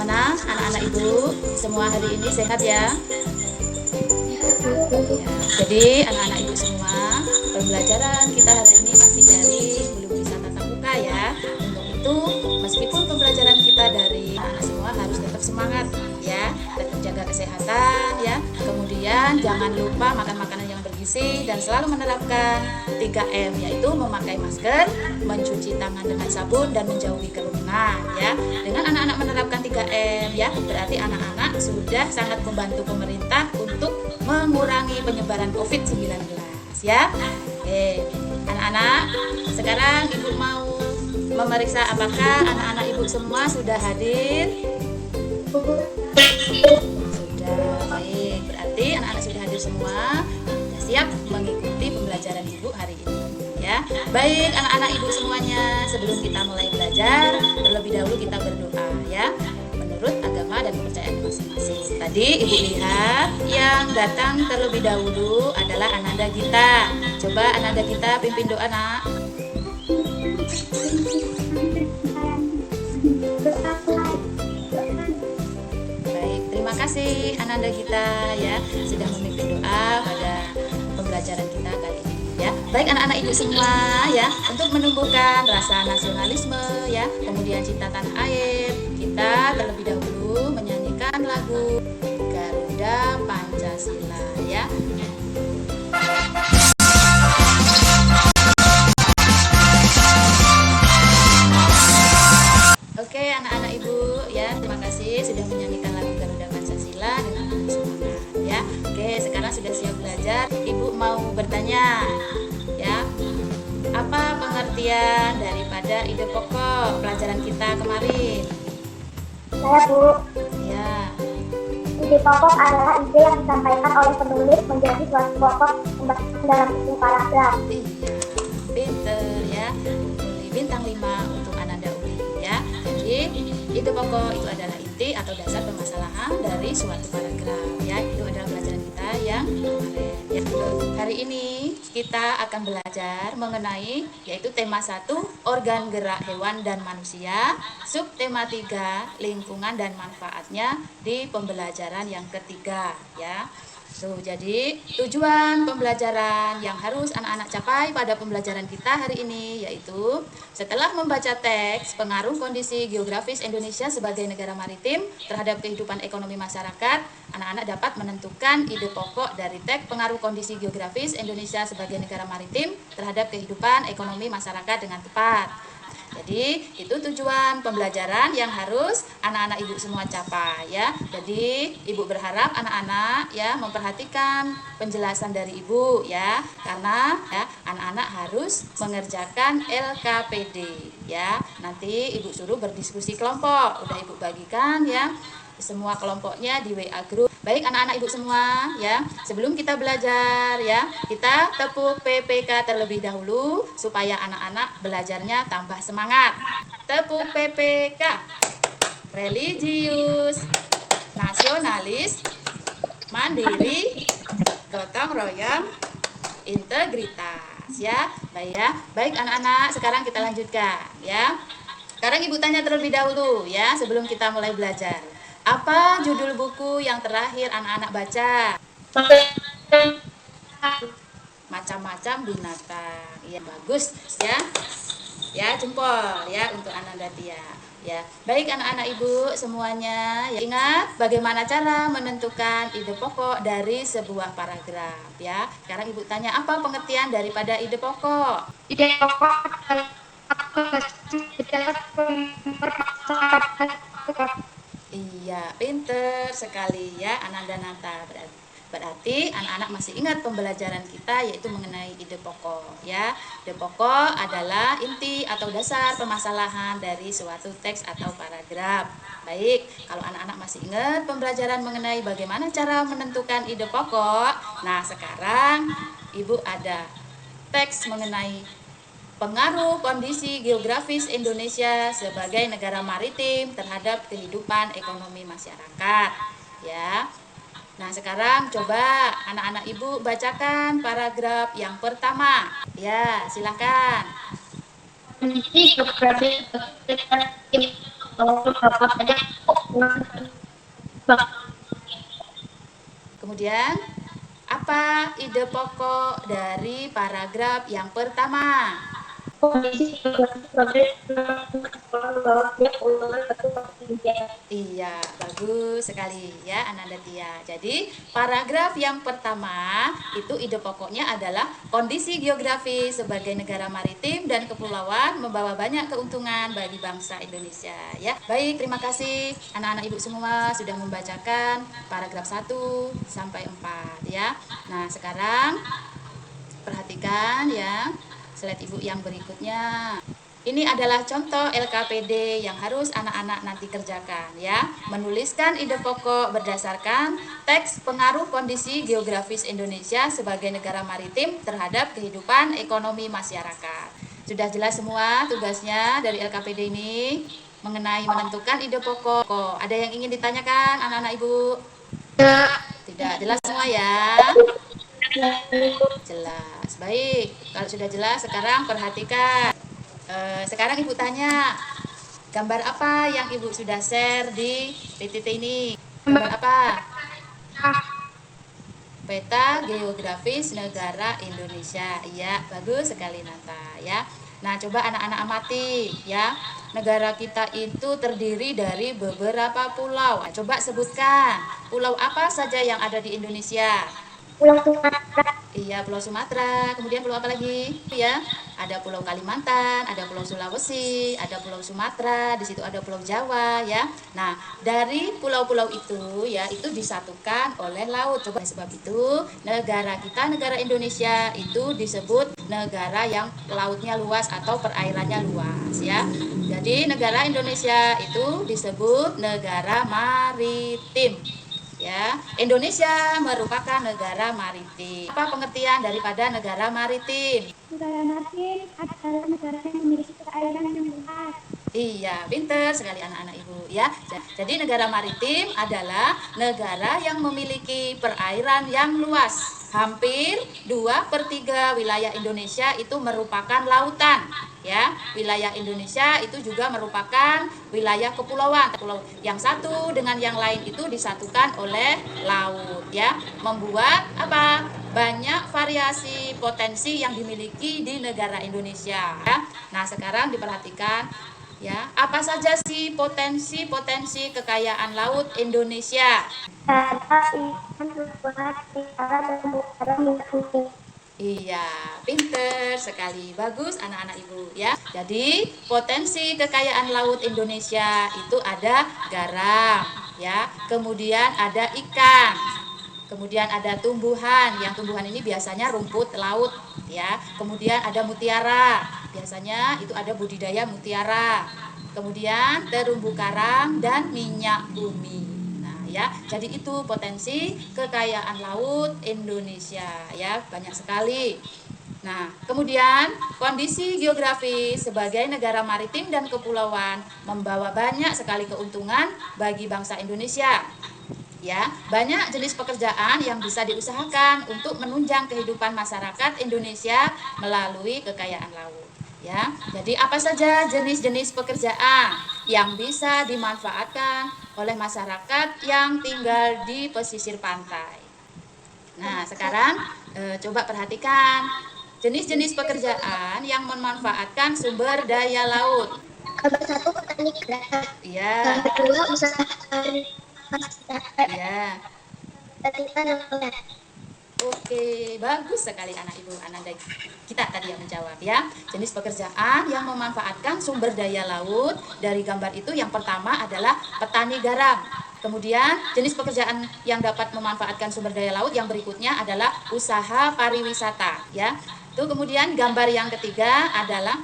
Gimana anak-anak ibu? Semua hari ini sehat ya? Jadi anak-anak ibu semua, pembelajaran kita hari ini masih daring, belum bisa tatap muka ya. Untuk itu, meskipun pembelajaran kita dari anak semua harus tetap semangat ya, tetap jaga kesehatan ya. Kemudian jangan lupa makan makanan yang bergizi dan selalu menerapkan 3M, yaitu memakai masker, mencuci tangan dengan sabun dan menjauhi kerumunan ya. Dengan anak-anak menerapkan 3M ya, berarti anak-anak sudah sangat membantu pemerintah untuk mengurangi penyebaran COVID-19 ya. Oke, anak-anak, sekarang ibu mau memeriksa apakah anak-anak ibu semua sudah hadir. Sudah, baik, berarti anak-anak sudah hadir semua, sudah siap mengikuti pembelajaran ibu hari ini ya. Baik anak-anak ibu semuanya, sebelum kita mulai belajar, terlebih dahulu kita berdoa ya, menurut agama dan kepercayaan masing-masing. Tadi ibu lihat yang datang terlebih dahulu adalah Ananda Gita. Coba Ananda Gita pimpin doa nak. Baik, terima kasih Ananda Gita ya sudah memimpin doa pada pembelajaran kita kali ini ya. Baik anak-anak ibu semua ya, untuk menumbuhkan rasa nasionalisme ya, kemudian cinta tanah air, kita terlebih dahulu menyanyikan lagu Garuda Pancasila ya. Oke anak-anak ibu ya, terima kasih sudah menyanyikan lagu Garuda Pancasila dengan penuh semangat ya. Oke, sekarang sudah siap belajar. Ibu mau bertanya ya, apa pengertian daripada ide pokok pelajaran kita kemarin? Saya Bu, Ya, ide pokok adalah ide yang disampaikan oleh penulis menjadi suatu pokok pembahasan dalam sebuah paragraf. iya, pinter ya. Uli bintang 5 untuk Ananda Uli ya. Jadi ide pokok itu adalah inti atau dasar permasalahan dari suatu paragraf ya. Itu adalah pelajaran kita yang kemarin ya. Hari ini kita akan belajar mengenai yaitu tema 1 organ gerak hewan dan manusia, subtema 3 lingkungan dan manfaatnya di pembelajaran yang ketiga ya. Jadi tujuan pembelajaran yang harus anak-anak capai pada pembelajaran kita hari ini yaitu setelah membaca teks pengaruh kondisi geografis Indonesia sebagai negara maritim terhadap kehidupan ekonomi masyarakat, anak-anak dapat menentukan ide pokok dari teks pengaruh kondisi geografis Indonesia sebagai negara maritim terhadap kehidupan ekonomi masyarakat dengan tepat. Jadi itu tujuan pembelajaran yang harus anak-anak ibu semua capai ya. Jadi ibu berharap anak-anak ya memperhatikan penjelasan dari ibu ya, karena ya anak-anak harus mengerjakan LKPD ya. Nanti ibu suruh berdiskusi kelompok, udah ibu bagikan ya semua kelompoknya di WA group. Baik anak-anak ibu semua ya, sebelum kita belajar ya, kita tepuk PPK terlebih dahulu supaya anak-anak belajarnya tambah semangat. Tepuk PPK. Religius, nasionalis, mandiri, gotong royong, integritas ya. Baik anak-anak, sekarang kita lanjutkan ya. Sekarang ibu tanya terlebih dahulu ya sebelum kita mulai belajar. Apa judul buku yang terakhir anak-anak baca? Macam-macam binatang. Iya, bagus ya. Ya, jempol ya untuk Ananda Tia. Ya, baik anak-anak ibu semuanya. Ya, ingat bagaimana cara menentukan ide pokok dari sebuah paragraf ya. Sekarang ibu tanya apa pengertian daripada ide pokok? Ide pokok adalah Iya, pinter sekali ya Ananda Nata. Berarti anak-anak masih ingat pembelajaran kita yaitu mengenai ide pokok ya. Ide pokok adalah inti atau dasar permasalahan dari suatu teks atau paragraf. Baik, kalau anak-anak masih ingat pembelajaran mengenai bagaimana cara menentukan ide pokok. Nah, sekarang Ibu ada teks mengenai pengaruh kondisi geografis Indonesia sebagai negara maritim terhadap kehidupan ekonomi masyarakat ya. Nah, sekarang coba anak-anak ibu bacakan paragraf yang pertama ya, silakan. kondisi geografis Kemudian, apa ide pokok dari paragraf yang pertama? Iya, bagus sekali ya Ananda Tia. Jadi, paragraf yang pertama itu ide pokoknya adalah kondisi geografi sebagai negara maritim dan kepulauan membawa banyak keuntungan bagi bangsa Indonesia ya. Baik, terima kasih anak-anak Ibu semua sudah membacakan paragraf 1 sampai 4 ya. Nah, sekarang perhatikan ya slide Ibu yang berikutnya. Ini adalah contoh LKPD yang harus anak-anak nanti kerjakan ya. Menuliskan ide pokok berdasarkan teks pengaruh kondisi geografis Indonesia sebagai negara maritim terhadap kehidupan ekonomi masyarakat. Sudah jelas semua tugasnya dari LKPD ini mengenai menentukan ide pokok. Ada yang ingin ditanyakan anak-anak Ibu? Tidak, jelas semua ya? Jelas. Baik, kalau sudah jelas sekarang perhatikan. Sekarang Ibu tanya, gambar apa yang Ibu sudah share di PTT ini? Gambar apa? Peta geografis negara Indonesia. Iya, bagus sekali Nata ya. Nah, coba anak-anak amati ya. Negara kita itu terdiri dari beberapa pulau. Coba sebutkan pulau apa saja yang ada di Indonesia. Pulau Sumatera. Iya, Pulau Sumatera. Kemudian pulau apa lagi? Ya, ada Pulau Kalimantan, ada Pulau Sulawesi, ada Pulau Sumatera. Di situ ada Pulau Jawa, ya. Nah, dari pulau-pulau itu, ya, itu disatukan oleh laut. Coba sebab itu, negara kita, negara Indonesia itu disebut negara yang lautnya luas atau perairannya luas, ya. Jadi negara Indonesia itu disebut negara maritim. Ya, Indonesia merupakan negara maritim. Apa pengertian daripada negara maritim? Negara maritim adalah negara yang memiliki perairan yang luas. Iya, pinter sekali anak-anak Ibu ya. Jadi negara maritim adalah negara yang memiliki perairan yang luas. Hampir 2/3 wilayah Indonesia itu merupakan lautan. Ya, wilayah Indonesia itu juga merupakan wilayah kepulauan. Pulau yang satu dengan yang lain itu disatukan oleh laut ya, membuat apa? Banyak variasi potensi yang dimiliki di negara Indonesia ya. Nah, sekarang diperhatikan ya, apa saja sih potensi-potensi kekayaan laut Indonesia? Ada ikan, buah, ikan, dan udara minyak bumi. Iya, pinter sekali. Bagus anak-anak Ibu ya. Jadi, potensi kekayaan laut Indonesia itu ada garam ya. Kemudian ada ikan. Kemudian ada tumbuhan. Yang tumbuhan ini biasanya rumput laut ya. Kemudian ada mutiara. Biasanya itu ada budidaya mutiara. Kemudian terumbu karang dan minyak bumi. Ya, jadi itu potensi kekayaan laut Indonesia ya, banyak sekali. Nah, kemudian kondisi geografi sebagai negara maritim dan kepulauan membawa banyak sekali keuntungan bagi bangsa Indonesia. Ya, banyak jenis pekerjaan yang bisa diusahakan untuk menunjang kehidupan masyarakat Indonesia melalui kekayaan laut. Ya, jadi apa saja jenis-jenis pekerjaan yang bisa dimanfaatkan oleh masyarakat yang tinggal di pesisir pantai? Nah, sekarang coba perhatikan jenis-jenis pekerjaan yang memanfaatkan sumber daya laut. Gambar 1 petani garam. Iya. Gambar 2 usaha pariwisata. Iya. Ketiga nelayan. Oke, bagus sekali anak Ibu Ananda kita tadi yang menjawab ya. Jenis pekerjaan yang memanfaatkan sumber daya laut dari gambar itu yang pertama adalah petani garam. Kemudian jenis pekerjaan yang dapat memanfaatkan sumber daya laut yang berikutnya adalah usaha pariwisata ya. Itu kemudian gambar yang ketiga adalah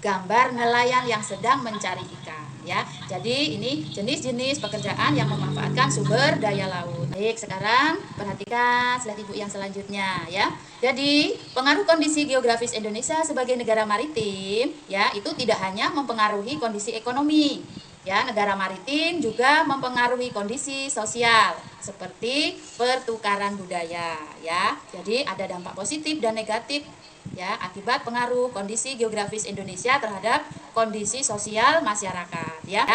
gambar nelayan yang sedang mencari ikan ya. Jadi ini jenis-jenis pekerjaan yang memanfaatkan sumber daya laut. Baik, sekarang perhatikan slide Ibu yang selanjutnya ya. Jadi, pengaruh kondisi geografis Indonesia sebagai negara maritim ya, itu tidak hanya mempengaruhi kondisi ekonomi. Ya, negara maritim juga mempengaruhi kondisi sosial seperti pertukaran budaya ya. Jadi ada dampak positif dan negatif ya akibat pengaruh kondisi geografis Indonesia terhadap kondisi sosial masyarakat ya.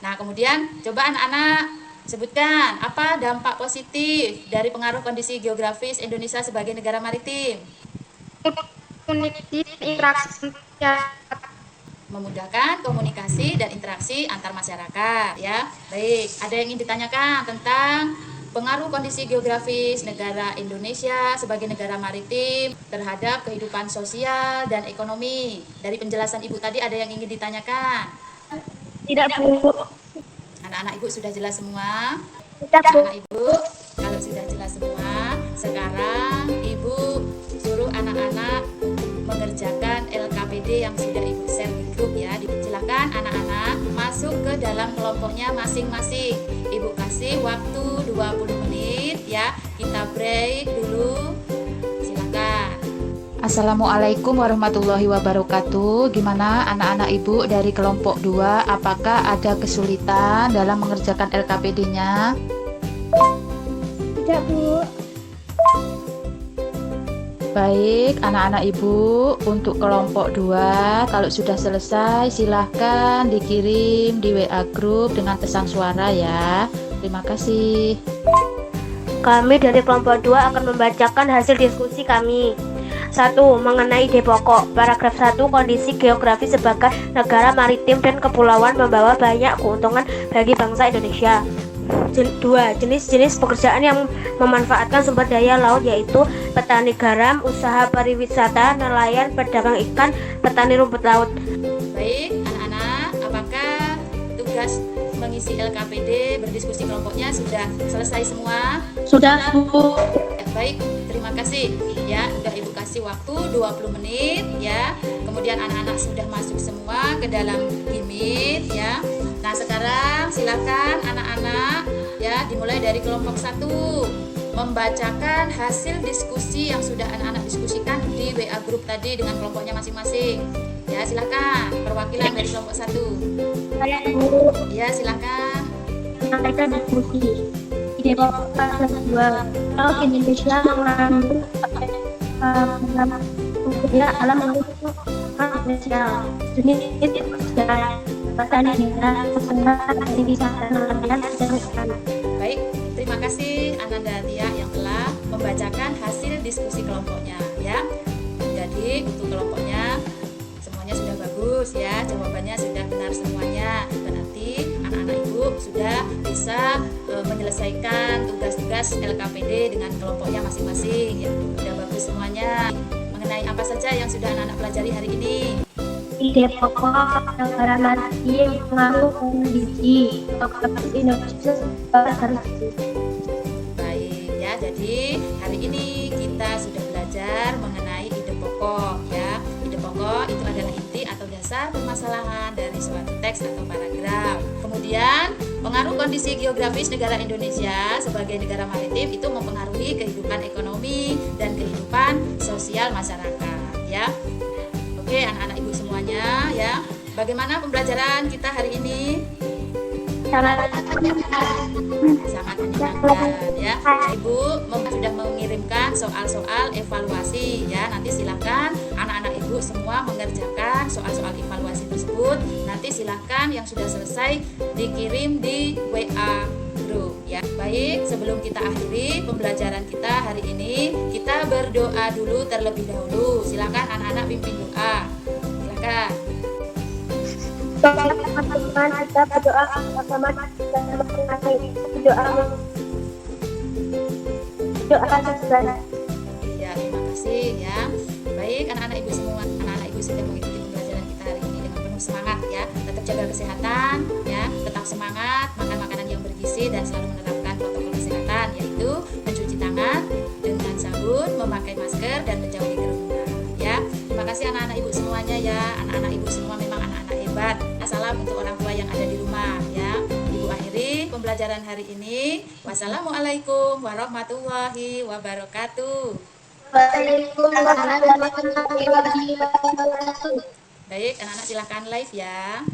Nah, kemudian coba anak-anak sebutkan apa dampak positif dari pengaruh kondisi geografis Indonesia sebagai negara maritim. Kognitif interaksi Memudahkan komunikasi dan interaksi antar masyarakat, ya. Baik, ada yang ingin ditanyakan tentang pengaruh kondisi geografis negara Indonesia sebagai negara maritim terhadap kehidupan sosial dan ekonomi. Dari penjelasan Ibu tadi ada yang ingin ditanyakan? tidak Bu. Anak-anak Ibu sudah jelas semua? Tidak, Bu. Anak Ibu, kalau sudah jelas semua, sekarang Ibu suruh anak-anak mengerjakan LKPD yang sudah Ibu share di grup ya. Silakan anak-anak masuk ke dalam kelompoknya masing-masing. Ibu kasih waktu 20 menit ya. Kita break dulu. Silakan. Assalamualaikum warahmatullahi wabarakatuh. Gimana anak-anak Ibu dari kelompok 2? Apakah ada kesulitan dalam mengerjakan LKPD-nya? Tidak, Bu. Baik, anak-anak Ibu, untuk kelompok 2, kalau sudah selesai silahkan dikirim di WA grup dengan pesan suara ya. Terima kasih. Kami dari kelompok 2 akan membacakan hasil diskusi kami. 1. Mengenai ide pokok. Paragraf 1. Kondisi geografis sebagai negara maritim dan kepulauan membawa banyak keuntungan bagi bangsa Indonesia. 2. Jenis-jenis pekerjaan yang memanfaatkan sumber daya laut yaitu petani garam, usaha pariwisata, nelayan, pedagang ikan, petani rumput laut. Baik, anak-anak, apakah tugas mengisi LKPD berdiskusi kelompoknya sudah selesai semua? Sudah, Bu. Baik, terima kasih ya. Sudah Ibu kasih waktu 20 menit ya. Kemudian anak-anak sudah masuk semua ke dalam Gimit ya. Nah, sekarang silakan anak-anak ya, dimulai dari kelompok 1 membacakan hasil diskusi yang sudah anak-anak diskusikan di WA grup tadi dengan kelompoknya masing-masing. Ya, silakan perwakilan dari kelompok 1. Saya, Bu. Ya, silakan. Menyampaikan diskusi. Ide pokok kelas 2. Laut Indonesia mengandung ya alam mendukung spesial. Jenis pekerjaan petani daerah, usaha pariwisata, nelayan, dan ikan. Baik, terima kasih Ananda Tia yang telah membacakan hasil diskusi kelompoknya ya. Jadi untuk kelompoknya semuanya sudah bagus ya, jawabannya sudah benar semuanya. Berarti anak-anak Ibu sudah bisa menyelesaikan tugas-tugas LKPD dengan kelompoknya masing-masing ya. Sudah bagus semuanya. Mengenai apa saja yang sudah anak-anak pelajari hari ini? Ide pokok negara maritim pengaruh kondisi geografis Indonesia sebagai negara maritim. Baik ya, jadi hari ini kita sudah belajar mengenai ide pokok ya. Ide pokok itu adalah inti atau dasar permasalahan dari suatu teks atau paragraf. Kemudian pengaruh kondisi geografis negara Indonesia sebagai negara maritim itu mempengaruhi kehidupan ekonomi dan kehidupan sosial masyarakat ya. Oke, anak-anak Ibu semuanya ya. Bagaimana pembelajaran kita hari ini? Sangat menyenangkan ya. Ibu sudah mengirimkan soal-soal evaluasi ya. Nanti silakan anak-anak Ibu semua mengerjakan soal-soal evaluasi tersebut. Nanti silakan yang sudah selesai dikirim di WA grup ya. Baik, sebelum kita akhiri pembelajaran kita hari ini, kita berdoa dulu terlebih dahulu. Silakan anak-anak pimpin doa. Silakan. Teman-teman kita berdoa bersama dan doa sesudahnya. Iya, terima kasih ya. Baik, anak-anak Ibu semua, anak-anak Ibu sudah mengikuti pembelajaran kita hari ini dengan penuh semangat ya. Tetap jaga kesehatan ya, tetap semangat, makan makanan yang bergizi dan selalu menerapkan protokol kesehatan yaitu mencuci tangan dengan sabun, memakai masker dan menjauhi kerumunan ya. Terima kasih anak-anak Ibu semuanya ya. Anak-anak Ibu semua memang anak-anak hebat. Salam untuk orang tua yang ada di rumah ya. Ibu akhiri pembelajaran hari ini. Wassalamualaikum warahmatullahi wabarakatuh. Waalaikumsalam warahmatullahi wabarakatuh. Baik, anak-anak silakan live ya.